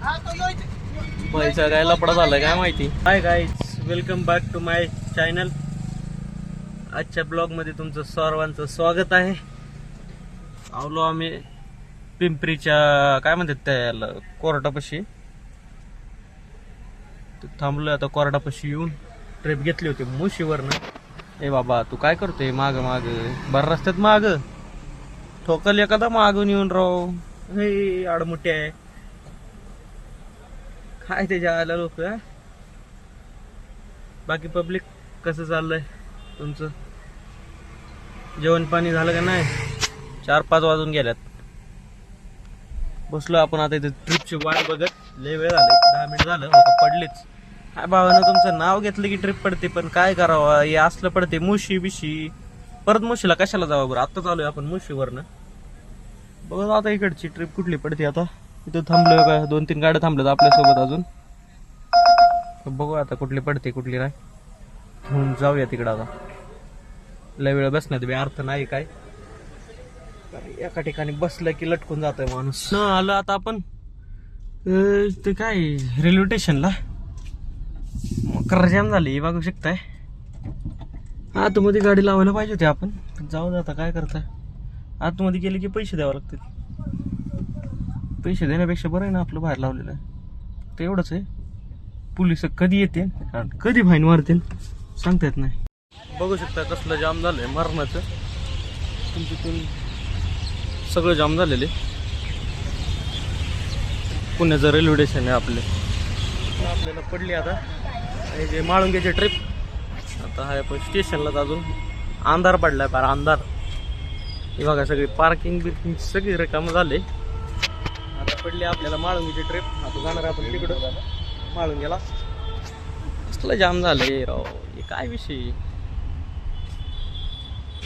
पैसा काय लपडा झालाय काय माहिती. Hi guys, welcome back to my channel. आजच्या ब्लॉग मध्ये तुमचं सर्वांचं स्वागत आहे. आलो आम्ही पिंपरीच्या काय म्हणतात त्याला कोर्टापाशी थांबलोय. आता कोर्टापाशी येऊन ट्रिप घेतली होती मुशीवरनं. ए बाबा तू काय करतोय माग माग बरं रस्त्यात माग ठोकल एखादा मागून येऊन राव. हे आडमुठे आहे काय त्याच्या आला लोक. बाकी पब्लिक कसं चाललंय तुमचं? जेवण पाणी झालं का नाही? 4-5 वाजून गेल्यात. बसलो आपण आता इथे ट्रिपची वाट बघत. लय वेळ झालं, 10 मिनिट झालं हो पडलीच. काय भावानं तुमचं नाव घेतलं की ट्रिप पडते, पण काय करावं हे असलं पडते. मुशी बिशी परत मुशीला कशाला जावं बरं. आता चालूय आपण मुशीवरनं. बघा आता इकडची ट्रिप कुठली पडते. आता इथं थांबलोय का 2-3 गाड्या थांबल्यात आपल्यासोबत अजून. बघू आता कुठली पडते कुठली नाही. घेऊन जाऊया तिकडं. आता लय वेळ बसण्यात बी अर्थ नाही काय. एका ठिकाणी बसलं की लटकून जातोय माणूस. न आलं आता आपण ते काय रेल्वे स्टेशनला. मकर जाम झाली बघू शकताय. आतमध्ये गाडी लावायला पाहिजे होती आपण. जाऊ दे आता काय करताय. आतमध्ये गेले की पैसे द्यावे लागतील. पैसे देण्यापेक्षा बरं आहे ना आपलं बाहेर लावलेलं आहे. तर एवढंच आहे. पोलिस कधी येते कधी फाईन मारतील सांगता येत नाही. बघू शकता कसलं जाम झालंय मरणाचं. तुमच्यातून सगळं जाम झालेले. पुण्याचं रेल्वे स्टेशन आहे आपल्याला पडली आता हे जे माळुंग्याची ट्रिप. आता हा आपण स्टेशनलाच अजून अंधार पडलाय फार अंधार. हे बघा सगळी पार्किंग बिर्किंग सगळी रिकामं झाले. आता पडली आपल्याला माळुंगीची ट्रिप. आता जाणार आपण तिकडं माळुंग्याला. कसलं जाम झाले राव. हे काय विषय.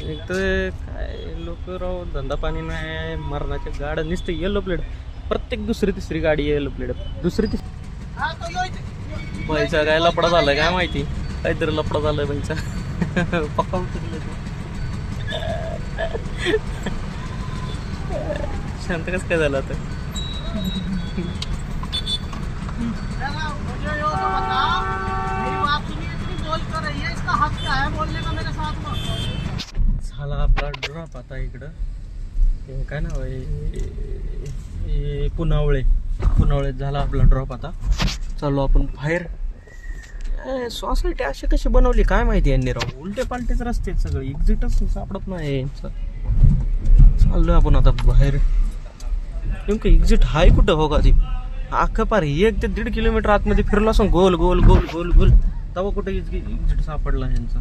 एक तर काय लोक राव धंदा पाणी नाही. मरणाच्या गाड्या नुसते येलो प्लेट. प्रत्येक दुसरी तिसरी गाडी येलो प्लेट. दुसरी तिसरी पैसा काय लपडा झालाय काय माहिती. काहीतरी लपडा झालाय पैसा. पक्का शांत कसं काय झालं आता. झाला आपला ड्रॉप आता इकडं. काय नाव आहे पुनावळेत झाला आपला ड्रॉप. आता चाललो आपण बाहेर. सोसायटी अशी कशी बनवली काय माहिती यांनी राव. उलटे पालटेच रस्ते आहेत सगळे. एक्झिटच सापडत नाही. चाललोय आपण आता बाहेर. नेमकं एक्झिट हाय कुठं हो का ती. अख्खं पार 1 ते 1.5 किलोमीटर आतमध्ये फिरलो असं गोल गोल गोल गोल गोल. तेव्हा कुठे एक्झिट सापडला यांचा.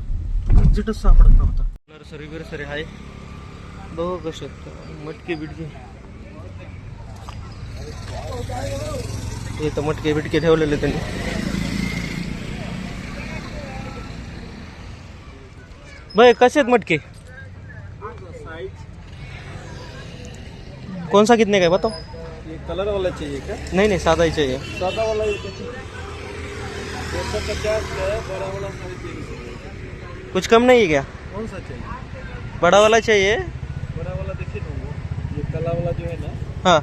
एक्झिटच सापडत नव्हता. नर्सरी बिरसरी आहे बघू कसे मटके बिटके. हे तर मटके बिटके ठेवलेले त्यांनी. भाई कसे आहेत मटके. कौन सा कितने का है बताओ. ये कलर वाला चाहिए क्या? नहीं सादा ही चाहिए. सादा वाला 250 का है. बड़ा वाला 350. कुछ कम नहीं है क्या? कौन सा चाहिए? बड़ा वाला चाहिए. बड़ा वाला देखिए ना वो. ये काला वाला जो है ना. हाँ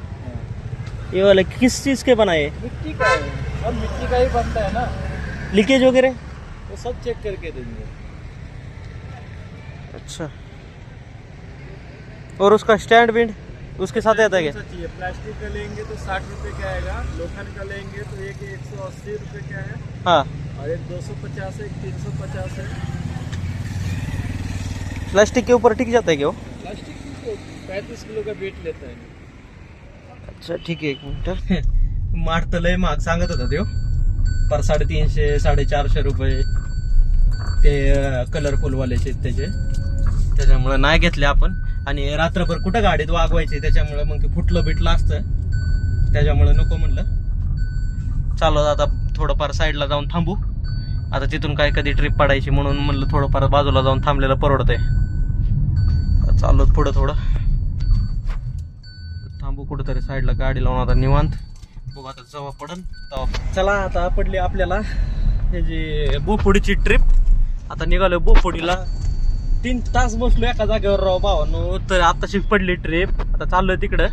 ये वाला किस चीज़ के बनाए. मिट्टी का है. सब मिट्टी का ही बनता है ना. लीकेज वगैरह वो सब चेक करके देंगे. अच्छा. और उसका स्टैंड विंड उसके साथ आता है क्या? चाहिए प्लास्टिक का लेंगे तो 60 रुपये का आएगा. लोखंड का लेंगे तो एक 180 रुपये का है. हाँ और एक 250 है, एक 350 है. प्लास्टिक के ऊपर टिक जाता है क्या वो? प्लास्टिक की 35 किलो का वेट लेता है. अच्छा ठीक आहे. 1 मिनिट. माठ तर लय महाग सांगत होता त्यो. पर 350-450 रुपये ते कलरफुल वाल्याचे त्याचे. त्याच्यामुळं नाही घेतले आपण. आणि रात्रभर कुठं गाडीत वागवायचे त्याच्यामुळे मग ते फुटलं बिटलं असतं. त्याच्यामुळे नको म्हणलं. चालू आता थोडंफार साईडला जाऊन थांबू. आता तिथून काय कधी ट्रिप पडायची म्हणून म्हणलं थोडंफार बाजूला जाऊन थांबलेलं परवडतंय. चालू पुढं थोडं थांबू कुठंतरी साईडला गाडी लावून. आता निवांत बघू आता जवळ पडन तेव्हा. चला आता पडली आपल्याला हे जी बोपुडीची ट्रिप. आता निघालो बोपुडीला. 3 तास बसलो एका जागेवर राव भावानो. तर आताशी पडली ट्रिप. आता चाललोय तिकडं.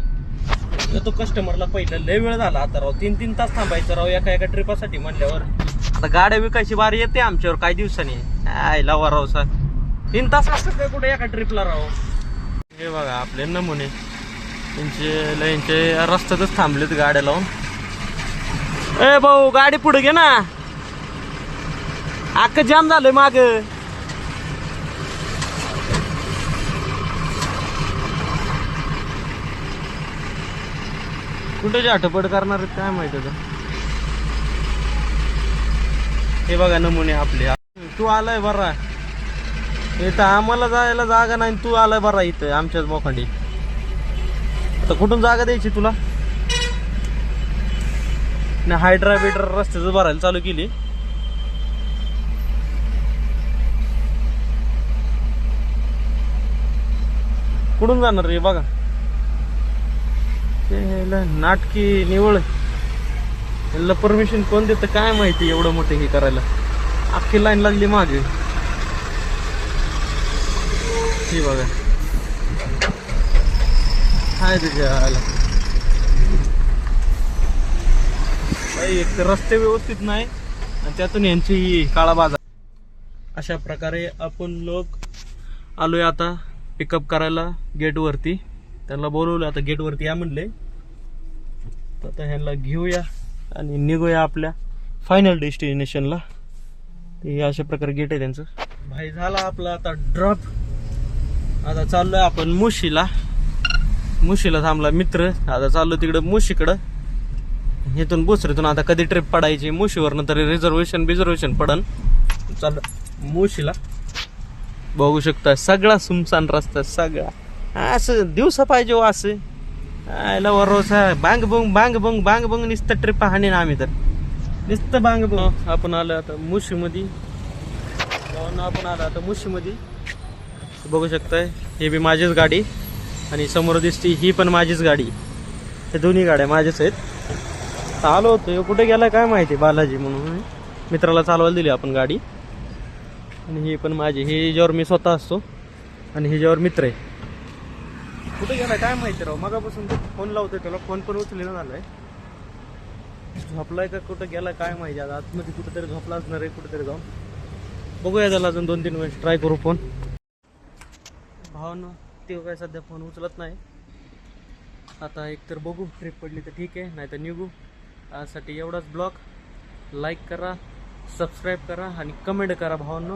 तो कस्टमरला पहिलं लय वेळ झाला आता राव, 3-3 तास थांबायचं राव एका ट्रिपासाठी म्हणल्यावर. आता गाड्या विकायची बारी येते आमच्यावर काही दिवसांनी. लावा राव सर, 3 तास असतात काय कुठे एका ट्रिपला राव. हे बघा आपले नमुने, त्यांचे रस्त्यातच थांबलेत गाड्या लावून. ए भाऊ गाडी पुढे घे ना, अख्खं जाम झालंय माग. कुठे झाटपट करणार आहेत काय माहित आता. हे बघा नमुने आपले. तू आलाय बरा इथं, आम्हाला जायला जागा नाही, तू आलाय बरा इथं आमच्याच मोखंडी. आता कुठून जागा द्यायची तुला. हायड्रा बिड्रा रस्त्याचं भरायला चालू केली. कुठून जाणार रे बघा. नाटकी निवळ, याला परमिशन कोण देतं काय माहिती एवढं मोठे हे करायला. अख्खी लाईन लागली मागे. ही बघा हाय तुझ्या एक तर रस्ते व्यवस्थित नाही आणि त्यातून यांची काळा बाजार. अशा प्रकारे आपण लोक आलोय आता पिकअप करायला गेटवरती. त्यांना बोलवलं आता गेटवरती या म्हणले. आता ह्यांना घेऊया आणि निघूया आपल्या फायनल डेस्टिनेशनला. ते अशा प्रकारे गेट आहे त्यांचं. भाई झाला आपला आता ड्रॉप. आता चाललोय आपण मुशीला थांबला मित्र. आता चाललो तिकडं मुशीकडं. इथून बोसरीतून आता कधी ट्रिप पडायची मुशीवरनं तरी रिझर्वेशन पडन. चाललं मुशीला. बघू शकता सगळा सुमसान रस्ता सगळा. असं दिवसा पाहिजे हो असं. रोज बांग बंग नुसतं ट्रिप हाणे ना आम्ही तर नुसतं बांग बंग. आपण आलो आता मुशीमध्ये. बघू शकताय हे बी माझीच गाडी आणि समोर दिसती ही पण माझीच गाडी. हे दोन्ही गाड्या माझ्याच आहेत. आलो होतो कुठे गेलाय काय माहिती, बालाजी म्हणून मित्राला चालवायला दिली आपण गाडी. आणि ही पण माझी, ही ज्यावर मी स्वतः असतो आणि ही ज्यावर मित्र आहे. कुठे गेलाय काय माहिती राव. मगापासून फोन लावतोय त्याला, फोन पण उचलेला झालाय. झोपलाय का कुठं गेलाय काय माहिती. आता आतमध्ये कुठेतरी झोपला असणार आहे कुठेतरी जाऊन. बघूया त्याला अजून 2-3 वेळेस ट्राय करू फोन. भावानं ते काय सध्या फोन उचलत नाही. आता एकतर बघू ट्रिप पडली तर ठीक आहे, नाही तर निघू. त्यासाठी एवढाच ब्लॉग. लाईक करा, सबस्क्राईब करा आणि कमेंट करा भावांनो.